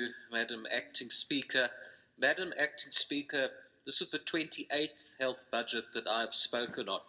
you, Madam Acting Speaker. Madam Acting Speaker, this is the 28th health budget that I've spoken on.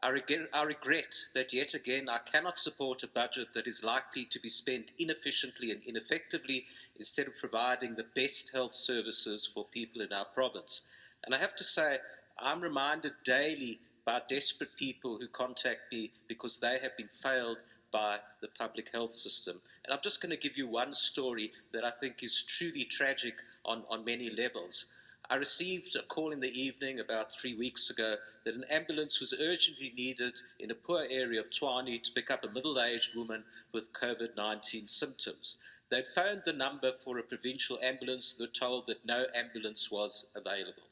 I regret that yet again I cannot support a budget that is likely to be spent inefficiently and ineffectively instead of providing the best health services for people in our province. And I have to say, I'm reminded daily by desperate people who contact me because they have been failed by the public health system. And I'm just going to give you one story that I think is truly tragic on many levels. I received a call in the evening about 3 weeks ago that an ambulance was urgently needed in a poor area of Tshwane to pick up a middle-aged woman with COVID-19 symptoms. They'd phoned the number for a provincial ambulance. They were told that no ambulance was available.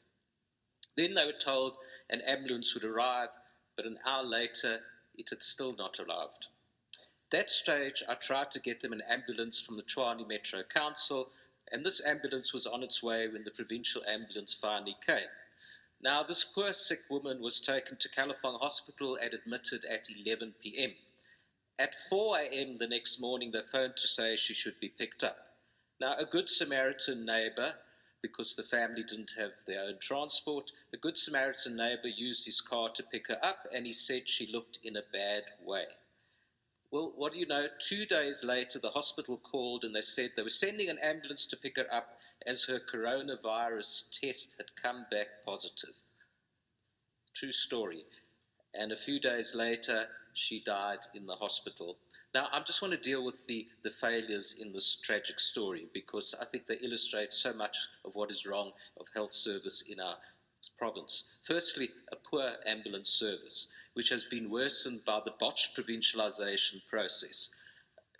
Then they were told an ambulance would arrive, but an hour later it had still not arrived. At that stage, I tried to get them an ambulance from the Tshwane Metro Council, and this ambulance was on its way when the provincial ambulance finally came. Now, this poor sick woman was taken to Kalafong Hospital and admitted at 11 p.m. At 4 a.m. the next morning, they phoned to say she should be picked up. Now, a good Samaritan neighbor, because the family didn't have their own transport, a good Samaritan neighbor used his car to pick her up, and he said she looked in a bad way. Well, what do you know? 2 days later, the hospital called and they said they were sending an ambulance to pick her up as her coronavirus test had come back positive. True story. And a few days later, she died in the hospital. Now, I just want to deal with the failures in this tragic story because I think they illustrate so much of what is wrong of health service in our province. Firstly, a poor ambulance service, which has been worsened by the botched provincialisation process.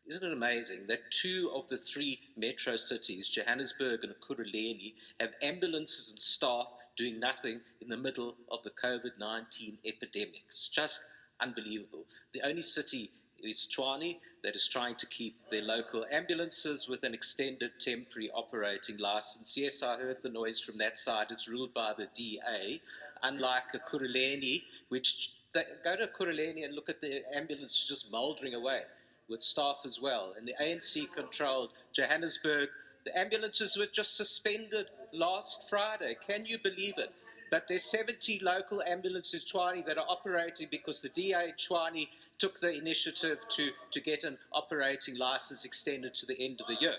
Isn't it amazing that 2 of the 3 metro cities, Johannesburg and Ekurhuleni, have ambulances and staff doing nothing in the middle of the COVID-19 epidemic? It's just unbelievable. The only city is Tshwane that is trying to keep their local ambulances with an extended temporary operating license. Yes, I heard the noise from that side. It's ruled by the DA, unlike Ekurhuleni, which go to Ekurhuleni and look at the ambulance just mouldering away with staff as well. And the ANC-controlled Johannesburg, the ambulances were just suspended last Friday. Can you believe it? But there's 70 local ambulances in Tshwane that are operating because the DA in Tshwane took the initiative to get an operating license extended to the end of the year.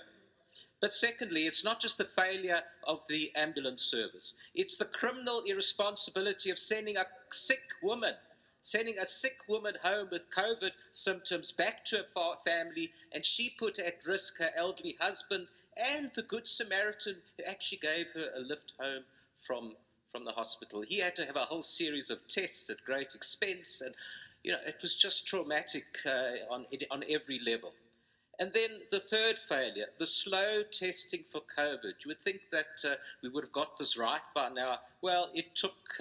But secondly, it's not just the failure of the ambulance service. It's the criminal irresponsibility of sending a sick woman home with COVID symptoms back to her family, and she put at risk her elderly husband and the Good Samaritan who actually gave her a lift home from the hospital. He had to have a whole series of tests at great expense, and it was just traumatic on every level. And then the third failure, the slow testing for COVID. You would think that we would have got this right by now. Well, it took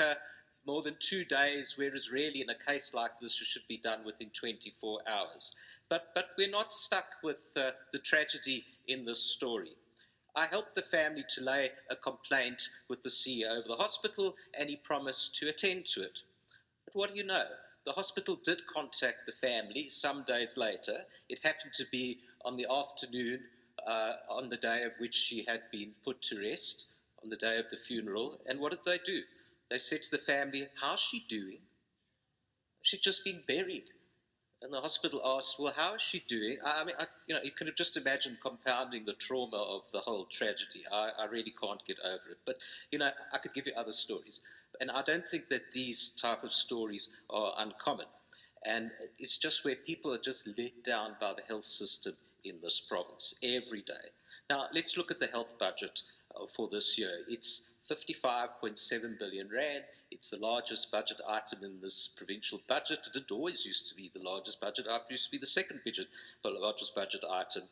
more than 2 days, whereas really in a case like this, it should be done within 24 hours. But we're not stuck with the tragedy in this story. I helped the family to lay a complaint with the CEO of the hospital, and he promised to attend to it. But what do you know? The hospital did contact the family some days later. It happened to be on the afternoon on the day of which she had been put to rest, on the day of the funeral. And what did they do? They said to the family, "How's she doing?" She'd just been buried. And the hospital asked, "Well, how is she doing?" You could have just imagined compounding the trauma of the whole tragedy. I really can't get over it. But, I could give you other stories. And I don't think that these type of stories are uncommon. And it's just where people are just let down by the health system in this province every day. Now, let's look at the health budget for this year. It's 55.7 billion rand. It's the largest budget item in this provincial budget. It didn't always used to be the largest budget item. It used to be the second largest budget item.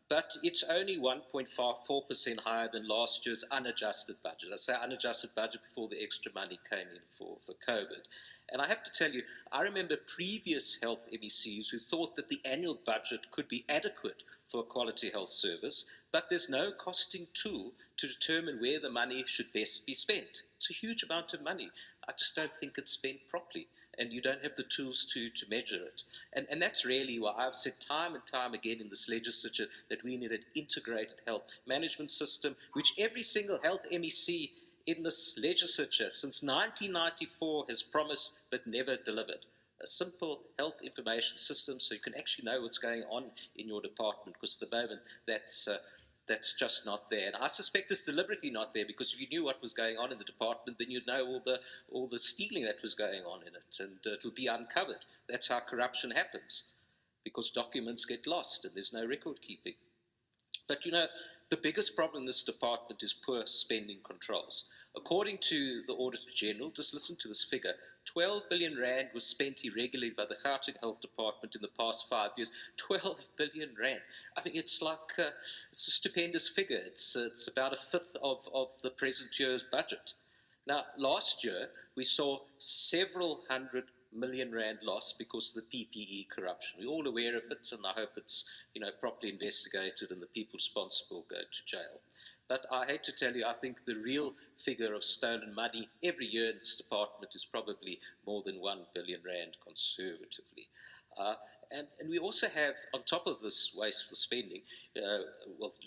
But it's only 1.4% higher than last year's unadjusted budget. I say unadjusted budget before the extra money came in for COVID. And I have to tell you, I remember previous health MECs who thought that the annual budget could be adequate for a quality health service, but there's no costing tool to determine where the money should best be spent. It's a huge amount of money. I just don't think it's spent properly, and you don't have the tools to measure it. And that's really why I've said time and time again in this legislature that we need an integrated health management system, which every single health MEC in this legislature since 1994 has promised but never delivered. A simple health information system so you can actually know what's going on in your department, because at the moment that's just not there. And I suspect it's deliberately not there, because if you knew what was going on in the department, then you'd know all the stealing that was going on in it, and it'll be uncovered. That's how corruption happens, because documents get lost and there's no record keeping. But you know, the biggest problem in this department is poor spending controls. According to the Auditor General, just listen to this figure, 12 billion rand was spent irregularly by the Gauteng Health Department in the past 5 years. 12 billion rand. I mean, it's like, it's a stupendous figure. It's about a fifth of the present year's budget. Now, last year, we saw several hundred million rand loss because of the PPE corruption. We're all aware of it, and I hope it's properly investigated and the people responsible go to jail. But I hate to tell you, I think the real figure of stolen money every year in this department is probably more than 1 billion rand conservatively. And we also have, on top of this wasteful spending,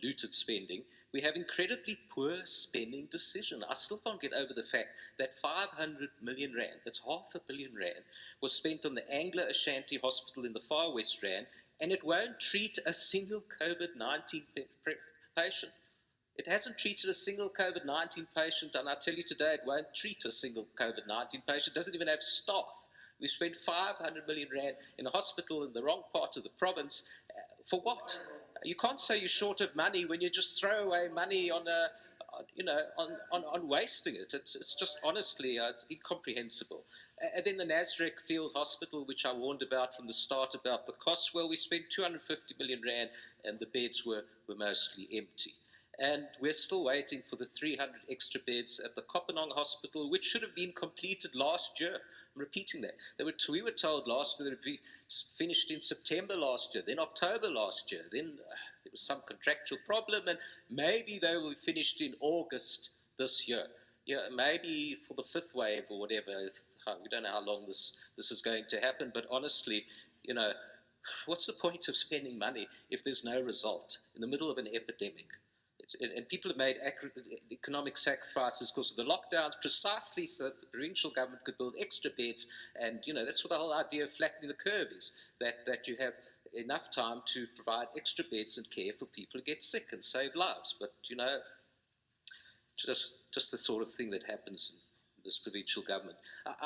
looted spending, we have incredibly poor spending decision. I still can't get over the fact that 500 million rand, that's half a billion rand, was spent on the Anglo-Ashanti Hospital in the Far West Rand, and it won't treat a single COVID-19 patient. It hasn't treated a single COVID-19 patient, and I tell you today, it won't treat a single COVID-19 patient. It doesn't even have staff. We spent 500 million rand in a hospital in the wrong part of the province. For what? You can't say you're short of money when you just throw away money on wasting it. It's just honestly, it's incomprehensible. And then the Nasrec Field Hospital, which I warned about from the start about the costs. Well, we spent 250 million rand, and the beds were mostly empty. And we're still waiting for the 300 extra beds at the Kopanong Hospital, which should have been completed last year. I'm repeating that. We were told last year that it would be finished in September last year, then October last year, then there was some contractual problem, and maybe they will be finished in August this year. Maybe for the fifth wave or whatever. We don't know how long this is going to happen, but honestly, what's the point of spending money if there's no result in the middle of an epidemic? And people have made economic sacrifices because of the lockdowns, precisely so that the provincial government could build extra beds. And that's what the whole idea of flattening the curve is, that you have enough time to provide extra beds and care for people who get sick and save lives. But just the sort of thing that happens in this provincial government.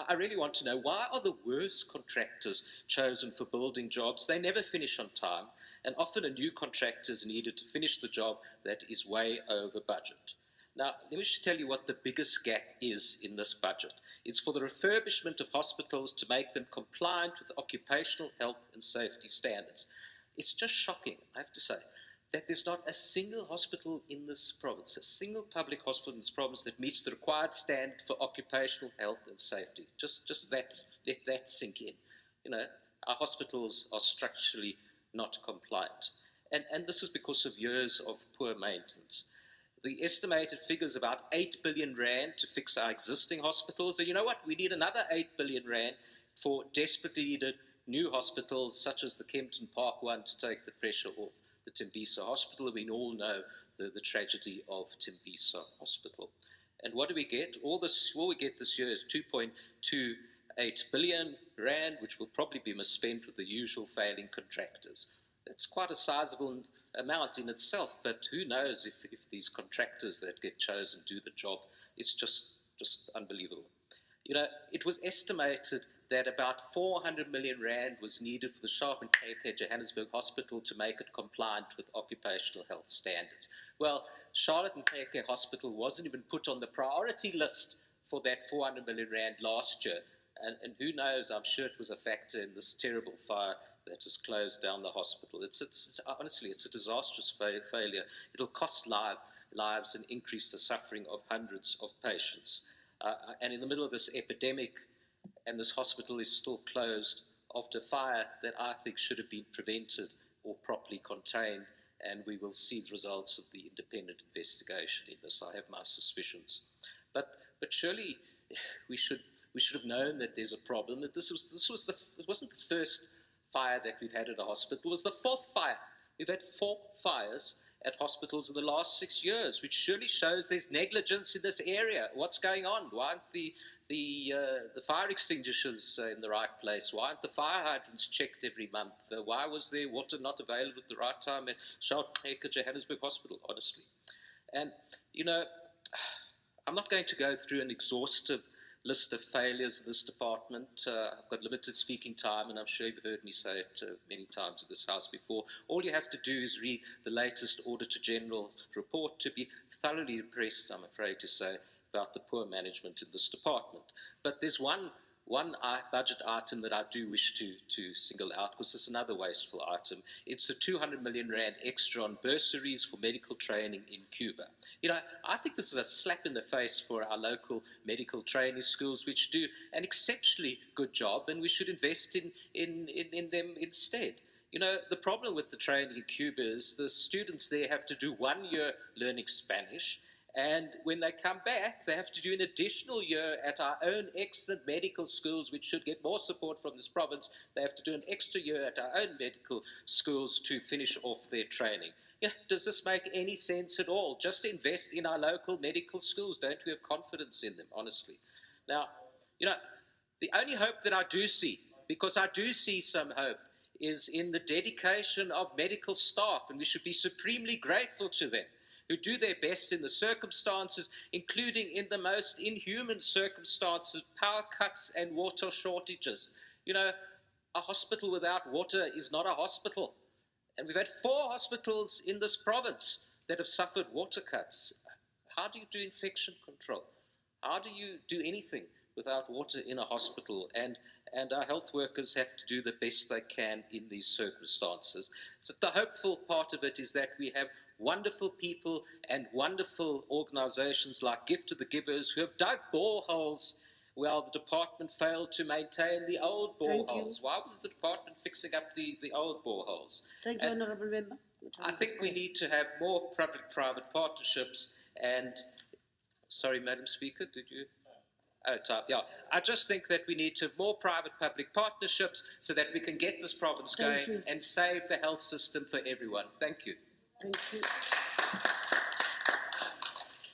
I really want to know, why are the worst contractors chosen for building jobs? They never finish on time, and often a new contractor is needed to finish the job that is way over budget. Now, let me just tell you what the biggest gap is in this budget. It's for the refurbishment of hospitals to make them compliant with occupational health and safety standards. It's just shocking, I have to say, that there's not a single hospital in this province, a single public hospital in this province that meets the required standard for occupational health and safety. Just that, let that sink in. Our hospitals are structurally not compliant. And this is because of years of poor maintenance. The estimated figure is about 8 billion rand to fix our existing hospitals. And you know what? We need another 8 billion rand for desperately needed new hospitals, such as the Kempton Park one, to take the pressure off the Tembisa Hospital. We all know the tragedy of Tembisa Hospital. And what do we get? All we get this year is 2.28 billion rand, which will probably be misspent with the usual failing contractors. That's quite a sizable amount in itself, but who knows if these contractors that get chosen do the job. It's just unbelievable. It was estimated that about 400 million rand was needed for the Sharp and KK Johannesburg Hospital to make it compliant with occupational health standards. Well, Charlotte and KK Hospital wasn't even put on the priority list for that 400 million rand last year. And who knows, I'm sure it was a factor in this terrible fire that has closed down the hospital. Honestly, it's a disastrous failure. It'll cost lives and increase the suffering of hundreds of patients. And in the middle of this epidemic, and this hospital is still closed after a fire that I think should have been prevented or properly contained, and we will see the results of the independent investigation in this. I have my suspicions. But surely we should have known that there's a problem, that it wasn't the first fire that we've had at a hospital, it was the fourth fire. We've had 4 fires at hospitals in the last 6 years, which surely shows there's negligence in this area. What's going on? Why aren't the fire extinguishers in the right place? Why aren't the fire hydrants checked every month? Why was there water not available at the right time at Johannesburg Hospital, honestly? And, you know, I'm not going to go through an exhaustive list of failures of this department. I've got limited speaking time, and I'm sure you've heard me say it many times in this House before. All you have to do is read the latest Auditor General report to be thoroughly impressed, I'm afraid to say, about the poor management in this department. But there's one budget item that I do wish to single out, because it's another wasteful item. It's a 200 million rand extra on bursaries for medical training in Cuba. You know, I think this is a slap in the face for our local medical training schools, which do an exceptionally good job, and we should invest in them instead. You know, the problem with the training in Cuba is the students there have to do 1 year learning Spanish, and when they come back, they have to do an additional year at our own excellent medical schools, which should get more support from this province. They have to do an extra year at our own medical schools to finish off their training. Yeah, does this make any sense at all? Just invest in our local medical schools. Don't we have confidence in them, honestly? Now, you know, the only hope that I do see, because I do see some hope, is in the dedication of medical staff, and we should be supremely grateful to them, who do their best in the circumstances, including in the most inhuman circumstances, power cuts and water shortages. You know, a hospital without water is not a hospital. And we've had 4 hospitals in this province that have suffered water cuts. How do you do infection control? How do you do anything without water in a hospital? And our health workers have to do the best they can in these circumstances. So the hopeful part of it is that we have wonderful people and wonderful organizations like Gift of the Givers who have dug boreholes while the department failed to maintain the old boreholes. Why wasn't the department fixing up the old boreholes? Thank you, Honourable Member. I think we need to have more public-private partnerships and... Sorry, Madam Speaker, did you... Oh, type, yeah. I just think that we need to have more private-public partnerships so that we can get this province going and save the health system for everyone. Thank you. Thank you.